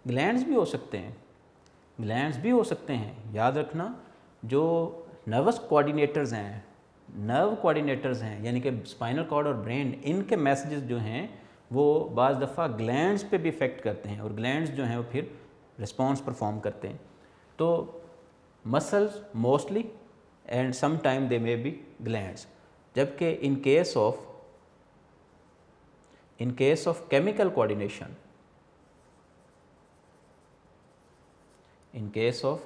Glands भी हो सकते हैं, ग्लैंड्स भी हो सकते हैं। याद रखना, जो नर्वस कोऑर्डिनेटर्स हैं, नर्व कोऑर्डिनेटर्स हैं, यानी कि स्पाइनल कॉर्ड और ब्रेन, इनके मैसेजेस जो हैं वो बाज़ दफ़ा ग्लैंड्स पे भी इफ़ेक्ट करते हैं और ग्लैंड्स जो हैं वो फिर रिस्पॉन्स परफॉर्म करते हैं। तो muscles mostly and some time they may be glands. जबकि in case of chemical coordination, in case of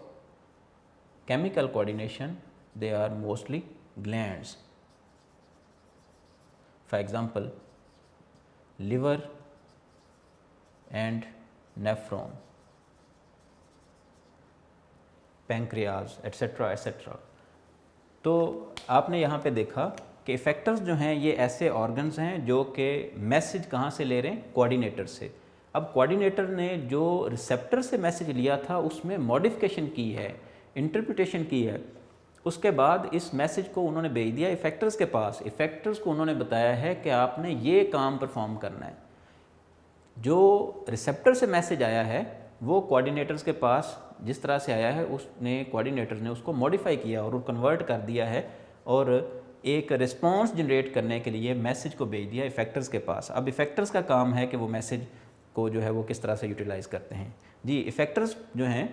chemical coordination they are mostly glands. For example liver and nephron, pancreas etc etc। तो आपने यहाँ पे देखा कि इफेक्टर्स जो हैं ये ऐसे ऑर्गन्स हैं जो कि मैसेज कहाँ से ले रहे हैं, कोऑर्डिनेटर से। अब कोऑर्डिनेटर ने जो रिसेप्टर से मैसेज लिया था उसमें मॉडिफिकेशन की है, इंटरप्रिटेशन की है, उसके बाद इस मैसेज को उन्होंने भेज दिया इफेक्टर्स के पास। इफेक्टर्स को उन्होंने बताया है कि आपने ये काम परफॉर्म करना है। जो रिसेप्टर से मैसेज आया है वो कोऑर्डिनेटर्स के पास जिस तरह से आया है उसने कोऑर्डिनेटर ने उसको मॉडिफाई किया और कन्वर्ट कर दिया है और एक रिस्पॉन्स जनरेट करने के लिए मैसेज को भेज दिया इफेक्टर्स के पास। अब इफेक्टर्स का काम है कि वो मैसेज को जो है वो किस तरह से यूटिलाइज़ करते हैं। जी, इफेक्टर्स जो हैं,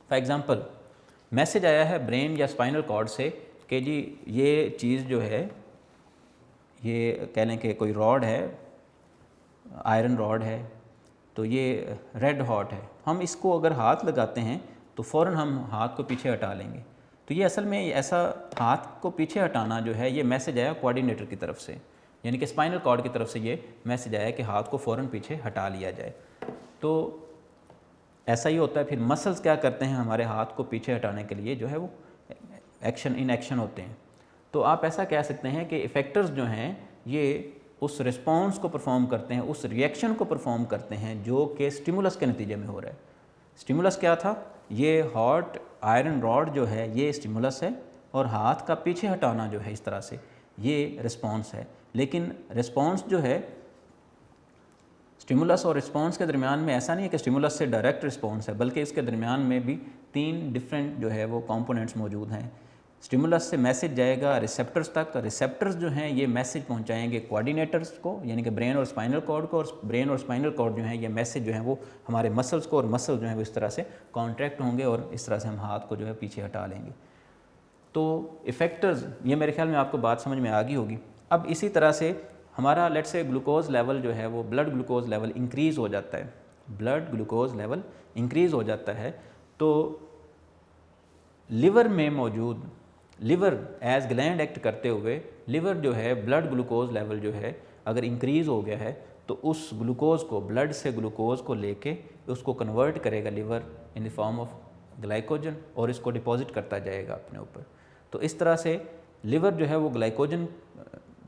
फॉर एग्जांपल मैसेज आया है ब्रेन या स्पाइनल कॉर्ड से कि जी ये चीज़ जो है, ये कह लें कि कोई रॉड है, आयरन रॉड है, तो ये रेड हॉट है, हम इसको अगर हाथ लगाते हैं तो फ़ौरन हम हाथ को पीछे हटा लेंगे। तो ये असल में ऐसा हाथ को पीछे हटाना जो है ये मैसेज आया कोऑर्डिनेटर की तरफ से, यानी कि स्पाइनल कॉर्ड की तरफ से ये मैसेज आया कि हाथ को फ़ौरन पीछे हटा लिया जाए। तो ऐसा ही होता है। फिर मसल्स क्या करते हैं, हमारे हाथ को पीछे हटाने के लिए जो है वो इन एक्शन होते हैं। तो आप ऐसा कह सकते हैं कि इफेक्टर्स जो हैं ये उस रिस्पॉन्स को परफॉर्म करते हैं, उस रिएक्शन को परफॉर्म करते हैं जो कि स्टिमुलस के नतीजे में हो रहा है। स्टिमुलस क्या था, ये हॉट आयरन रॉड जो है ये स्टिमुलस है और हाथ का पीछे हटाना जो है इस तरह से ये रिस्पॉन्स है। लेकिन रिस्पॉन्स जो है स्टिमुलस और रिस्पॉन्स के दरमियान में ऐसा नहीं है कि स्टिमुलस से डायरेक्ट रिस्पॉन्स है, बल्कि इसके दरमियान में भी 3 डिफरेंट जो है वो कंपोनेंट्स मौजूद हैं। स्टिमुलस से मैसेज जाएगा रिसेप्टर्स तक, रिसेप्टर्स जो हैं ये मैसेज पहुंचाएंगे कोऑर्डिनेटर्स को, यानी कि ब्रेन और स्पाइनल कॉर्ड को, और ब्रेन और स्पाइनल कॉर्ड जो है ये मैसेज जो है वो हमारे मसल्स को, और मसल जो है वो इस तरह से कॉन्ट्रैक्ट होंगे और इस तरह से हम हाथ को जो है पीछे हटा लेंगे। तो इफेक्टर्स, ये मेरे ख्याल में आपको बात समझ में आ गई होगी। अब इसी तरह से हमारा लेट्स से ग्लूकोज लेवल जो है वो ब्लड ग्लूकोज लेवल इंक्रीज़ हो जाता है, ब्लड ग्लूकोज लेवल इंक्रीज़ हो जाता है। तो लिवर में मौजूद, लिवर एज ग्लैंड एक्ट करते हुए लिवर जो है ब्लड ग्लूकोज लेवल जो है अगर इंक्रीज़ हो गया है तो उस ग्लूकोज को, ब्लड से ग्लूकोज को लेके उसको कन्वर्ट करेगा liver in the form of glycogen और इसको डिपॉजिट करता जाएगा अपने ऊपर। तो इस तरह से लिवर जो है वो ग्लाइकोजन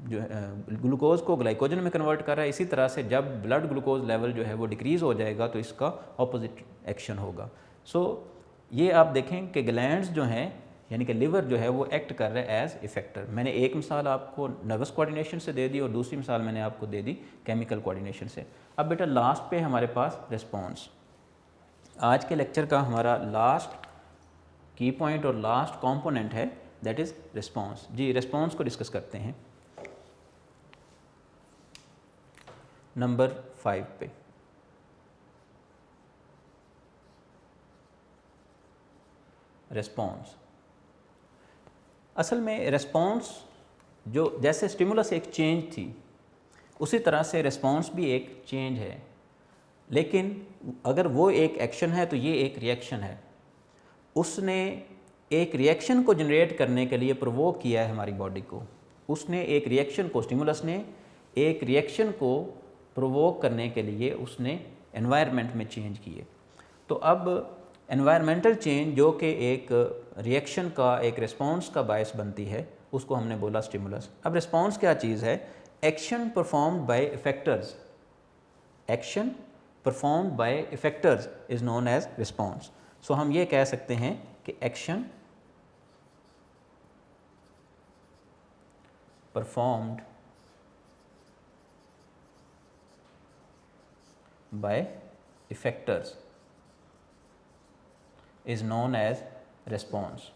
जो है ग्लूकोज को ग्लाइकोजन में कन्वर्ट कर रहा है। इसी तरह से जब ब्लड ग्लूकोज लेवल जो है वो डिक्रीज़ हो जाएगा तो इसका ऑपोजिट एक्शन होगा। सो ये आप देखें कि ग्लैंड्स जो हैं यानी कि लिवर जो है वो एक्ट कर रहा है एज इफेक्टर। मैंने एक मिसाल आपको नर्वस कोऑर्डिनेशन से दे दी और दूसरी मिसाल मैंने आपको दे दी केमिकल कोऑर्डिनेशन से। अब बेटा लास्ट पे हमारे पास रिस्पॉन्स। आज के लेक्चर का हमारा लास्ट की पॉइंट और लास्ट कंपोनेंट है दैट इज़ रिस्पॉन्स। जी, रिस्पॉन्स को डिस्कस करते हैं नंबर 5 पे। रिस्पॉन्स, असल में रिस्पॉन्स जो जैसे स्टिमुलस एक चेंज थी उसी तरह से रिस्पॉन्स भी एक चेंज है, लेकिन अगर वो एक एक्शन है तो ये एक रिएक्शन है। उसने एक रिएक्शन को जनरेट करने के लिए प्रोवोक किया है हमारी बॉडी को। उसने एक रिएक्शन को, स्टिमुलस ने एक रिएक्शन को प्रोवोक करने के लिए उसने एनवायरनमेंट में चेंज किए। तो अब एनवायरमेंटल चेंज जो कि एक रिएक्शन का, एक रिस्पॉन्स का बायस बनती है, उसको हमने बोला स्टिमुलस। अब रिस्पॉन्स क्या चीज़ है? Action performed by effectors, action performed by effectors is known as response. So हम ये कह सकते हैं कि action performed by effectors is known as response.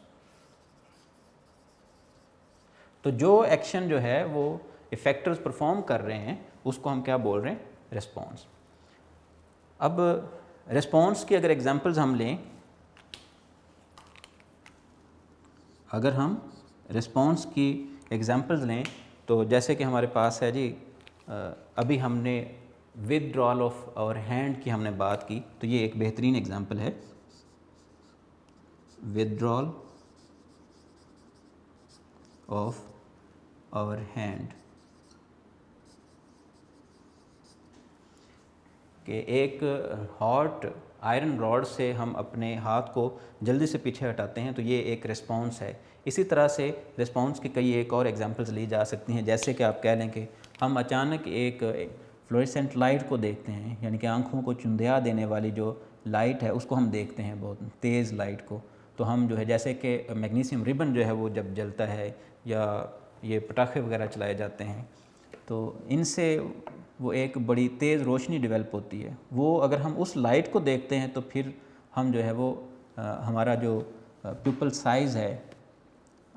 तो जो एक्शन जो है वो इफेक्टर्स परफॉर्म कर रहे हैं उसको हम क्या बोल रहे हैं? रिस्पॉन्स। अब रिस्पॉन्स की अगर एग्जांपल्स हम लें, अगर हम रिस्पॉन्स की एग्जांपल्स लें तो जैसे कि हमारे पास है जी, अभी हमने विदड्रॉल ऑफ आवर हैंड की हमने बात की, तो ये एक बेहतरीन एग्जांपल है, विदड्रॉल ऑफ आवर हैंड, कि एक हॉट आयरन रॉड से हम अपने हाथ को जल्दी से पीछे हटाते हैं, तो ये एक रिस्पॉन्स है। इसी तरह से रिस्पॉन्स की कई एक और एग्जांपल्स ली जा सकती हैं, जैसे कि आप कह लें कि हम अचानक एक फ्लोरेसेंट लाइट को देखते हैं, यानी कि आंखों को चुंधिया देने वाली जो लाइट है उसको हम देखते हैं, बहुत तेज़ लाइट को, तो हम जो है जैसे कि मैग्नीशियम रिबन जो है वो जब जलता है या ये पटाखे वगैरह चलाए जाते हैं तो इनसे वो एक बड़ी तेज़ रोशनी डेवलप होती है। वो अगर हम उस लाइट को देखते हैं तो फिर हम जो है वो हमारा जो प्यूपल साइज़ है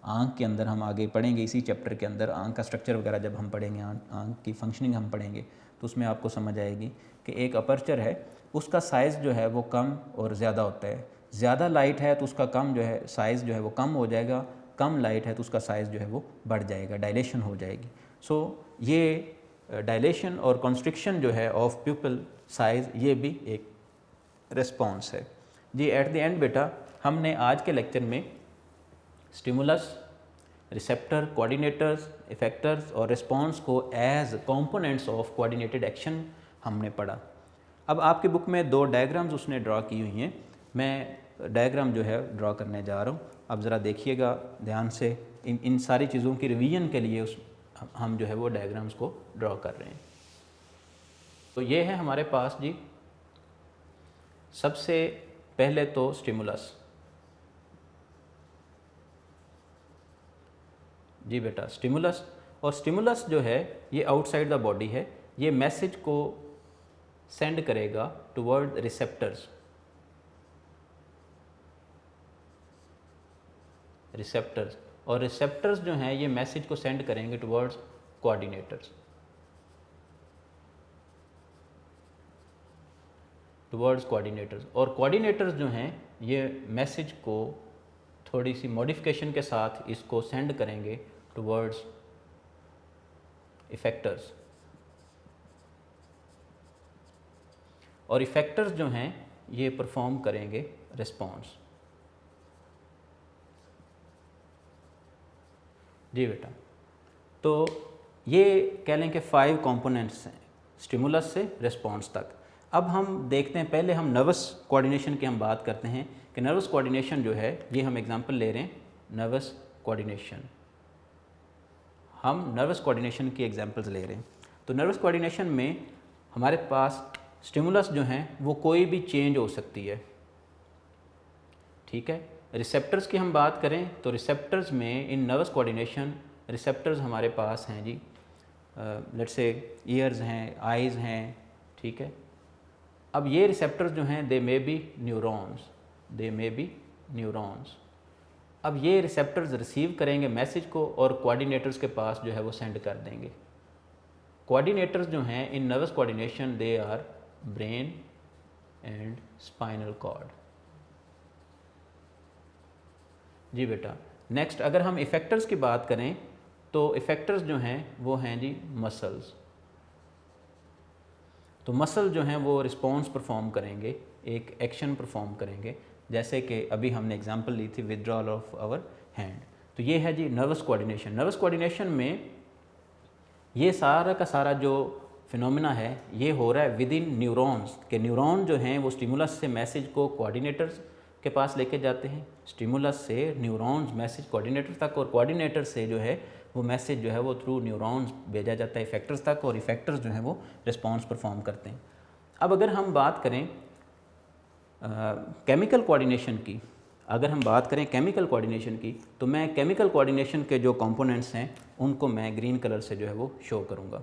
आँख के अंदर, हम आगे पढ़ेंगे इसी चैप्टर के अंदर आँख का स्ट्रक्चर वगैरह जब हम पढ़ेंगे, आँख की फंक्शनिंग हम पढ़ेंगे, तो उसमें आपको समझ आएगी कि एक अपर्चर है उसका साइज़ जो है वो कम और ज़्यादा होता है। ज़्यादा लाइट है तो उसका कम जो है साइज़ जो है वो कम हो जाएगा, कम लाइट है तो उसका साइज़ जो है वो बढ़ जाएगा, डायलेशन हो जाएगी। सो ये डायलेशन और कॉन्स्ट्रिक्शन जो है ऑफ प्यूपल साइज़, ये भी एक रिस्पॉन्स है जी। एट द एंड बेटा हमने आज के लेक्चर में स्टिमुलस, रिसेप्टर, कोऑर्डिनेटर्स, इफेक्टर्स और रिस्पॉन्स को as components of coordinated action हमने पढ़ा। अब आपकी बुक में दो डायग्राम्स उसने ड्रा की हुई हैं, मैं डायग्राम जो है ड्रा करने जा रहा हूँ, आप ज़रा देखिएगा ध्यान से। इन सारी चीज़ों की रिवीजन के लिए हम जो है वो डायग्राम्स को ड्रॉ कर रहे हैं। तो ये है हमारे पास जी, सबसे पहले तो स्टिमुलस जी बेटा, स्टिमुलस। और स्टिमुलस जो है ये आउटसाइड द बॉडी है, ये मैसेज को सेंड करेगा टुवर्ड रिसेप्टर्स, रिसेप्टर्स, और रिसेप्टर्स जो हैं ये मैसेज को सेंड करेंगे टुवर्ड्स कोऑर्डिनेटर्स, टुवर्ड्स कोऑर्डिनेटर्स। और कोऑर्डिनेटर्स जो हैं ये मैसेज को थोड़ी सी मॉडिफिकेशन के साथ इसको सेंड करेंगे टुवर्ड्स इफेक्टर्स, और इफेक्टर्स जो हैं ये परफॉर्म करेंगे रिस्पॉन्स जी बेटा। तो ये कह लें कि 5 कंपोनेंट्स हैं स्टिमुलस से रिस्पॉन्स तक। अब हम देखते हैं, पहले हम नर्वस कोऑर्डिनेशन की हम बात करते हैं कि नर्वस कोऑर्डिनेशन जो है, ये हम एग्जांपल ले रहे हैं नर्वस कोऑर्डिनेशन, हम नर्वस कोऑर्डिनेशन की एग्जांपल्स ले रहे हैं। तो नर्वस कोऑर्डिनेशन में हमारे पास स्टिमुलस जो हैं वो कोई भी चेंज हो सकती है, ठीक है। रिसेप्टर्स की हम बात करें तो रिसेप्टर्स में इन नर्वस कोऑर्डिनेशन रिसेप्टर्स हमारे पास हैं जी, लेट्स से ईयर्स हैं, आइज़ हैं, ठीक है। अब ये रिसेप्टर्स जो हैं they may be neurons, they may be neurons. अब ये रिसेप्टर्स रिसीव करेंगे मैसेज को और कोऑर्डिनेटर्स के पास जो है वो सेंड कर देंगे। कोऑर्डिनेटर्स जो हैं in nervous coordination they are brain and spinal cord जी बेटा। नेक्स्ट अगर हम इफेक्टर्स की बात करें तो इफेक्टर्स जो हैं वो हैं जी मसल्स। तो मसल जो हैं वो रिस्पॉन्स परफॉर्म करेंगे, एक एक्शन परफॉर्म करेंगे, जैसे कि अभी हमने एग्जांपल ली थी विदड्रॉल ऑफ आवर हैंड। तो ये है जी नर्वस कोऑर्डिनेशन। नर्वस कोऑर्डिनेशन में ये सारा का सारा जो फिनोमेना है ये हो रहा है विद इन न्यूरॉन्स के न्यूरॉन जो हैं वो स्टिमुलस से मैसेज को कोऑर्डिनेटर्स के पास लेके जाते हैं, स्टिमुलस से न्यूरॉन्स मैसेज कोऑर्डिनेटर तक, और कोऑर्डिनेटर से जो है वो मैसेज जो है वो थ्रू न्यूरॉन्स भेजा जाता है इफेक्टर्स तक, और इफेक्टर्स जो हैं वो रिस्पॉन्स परफॉर्म करते हैं। अब अगर हम बात करें केमिकल कोऑर्डिनेशन की, अगर हम बात करें केमिकल कोऑर्डिनेशन की, तो मैं केमिकल कोऑर्डिनेशन के जो कंपोनेंट्स हैं उनको मैं ग्रीन कलर से जो है वो शो करूँगा।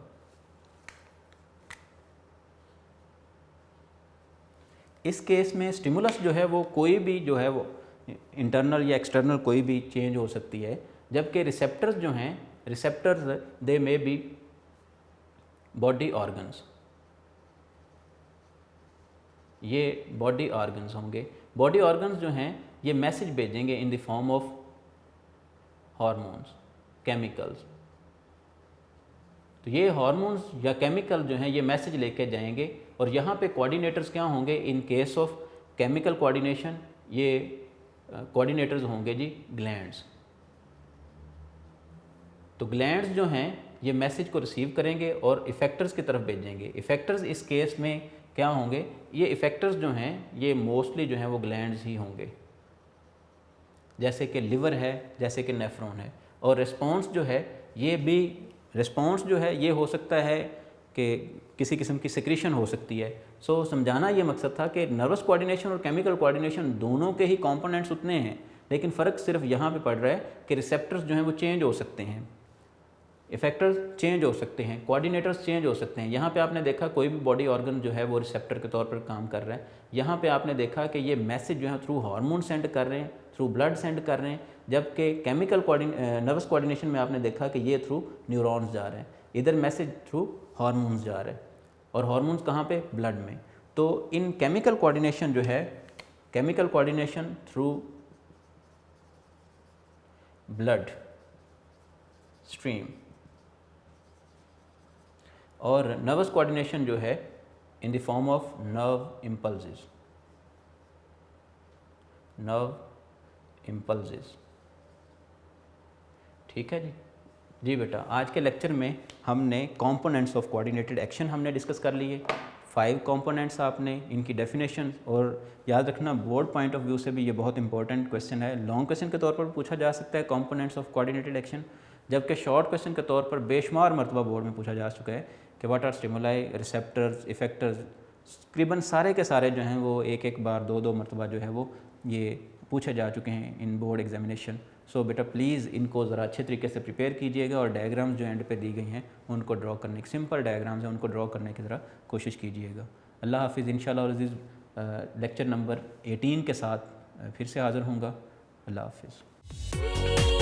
इस केस में स्टिमुलस जो है वो कोई भी जो है वो इंटरनल या एक्सटर्नल कोई भी चेंज हो सकती है, जबकि रिसेप्टर्स जो हैं, रिसेप्टर्स दे मे बी बॉडी ऑर्गन्स, ये बॉडी ऑर्गन्स होंगे। बॉडी ऑर्गन्स जो हैं ये मैसेज भेजेंगे in the form of hormones, chemicals. तो ये हार्मोन्स या केमिकल जो हैं ये मैसेज लेके जाएंगे, और यहाँ पे कोऑर्डिनेटर्स क्या होंगे इन केस ऑफ केमिकल कोऑर्डिनेशन, ये कोऑर्डिनेटर्स होंगे जी ग्लैंड्स। तो ग्लैंड्स जो हैं ये मैसेज को रिसीव करेंगे और इफेक्टर्स की तरफ भेजेंगे। इफेक्टर्स इस केस में क्या होंगे, ये इफेक्टर्स जो हैं ये मोस्टली जो हैं वो ग्लैंड्स ही होंगे, जैसे कि लिवर है, जैसे कि नेफ्रॉन है। और रिस्पॉन्स जो है ये भी, रिस्पॉन्स जो है ये हो सकता है कि किसी किस्म की सिक्रीशन हो सकती है। सो समझाना ये मकसद था कि नर्वस कोऑर्डिनेशन और केमिकल कोऑर्डिनेशन दोनों के ही कंपोनेंट्स उतने हैं, लेकिन फ़र्क सिर्फ यहाँ पे पड़ रहा है कि रिसेप्टर्स जो हैं वो चेंज हो सकते हैं, इफेक्टर्स चेंज हो सकते हैं, कोऑर्डिनेटर्स चेंज हो सकते हैं। यहाँ पे आपने देखा कोई भी बॉडी ऑर्गन जो है वो रिसेप्टर के तौर पर काम कर रहा है। यहाँ पे आपने देखा कि ये मैसेज जो है थ्रू हार्मोन सेंड कर रहे हैं, थ्रू ब्लड सेंड कर रहे हैं, जबकि केमिकल नर्वस कोऑर्डिनेशन में आपने देखा कि ये थ्रू न्यूरॉन्स जा रहे हैं, इधर मैसेज थ्रू हार्मोन्स जा रहे हैं, और हार्मोन्स कहाँ पे, ब्लड में। तो इन केमिकल कोऑर्डिनेशन जो है, chemical coordination through blood stream, और नर्वस कोऑर्डिनेशन जो है in the form of nerve impulses, nerve impulses. ठीक है जी। जी बेटा, आज के लेक्चर में हमने कंपोनेंट्स ऑफ कोऑर्डिनेटेड एक्शन हमने डिस्कस कर लिए। 5 कंपोनेंट्स आपने, इनकी डेफिनेशन, और याद रखना बोर्ड पॉइंट ऑफ व्यू से भी ये बहुत इंपॉर्टेंट क्वेश्चन है। लॉन्ग क्वेश्चन के तौर पर पूछा जा सकता है कंपोनेंट्स ऑफ कोऑर्डिनेटेड एक्शन, जबकि शॉर्ट क्वेश्चन के तौर पर बेशुमार मरतबा बोर्ड में पूछा जा चुका है कि what are stimuli, receptors, effectors. तकरीबन सारे के सारे जो हैं वो एक बार, दो मरतबा जो है वो ये पूछे जा चुके हैं इन बोर्ड एग्जामिनेशन। सो बेटा प्लीज़ इनको ज़रा अच्छे तरीके से प्रिपेयर कीजिएगा, और डायग्राम्स जो एंड पे दी गई हैं उनको ड्रॉ करने की, सिंपल डायग्राम्स हैं उनको ड्रॉ करने की ज़रा कोशिश कीजिएगा। अल्लाह हाफिज़। इंशाअल्लाह अज़ीज़ लेक्चर नंबर 18 के साथ फिर से हाज़िर होऊंगा। अल्लाह हाफिज़।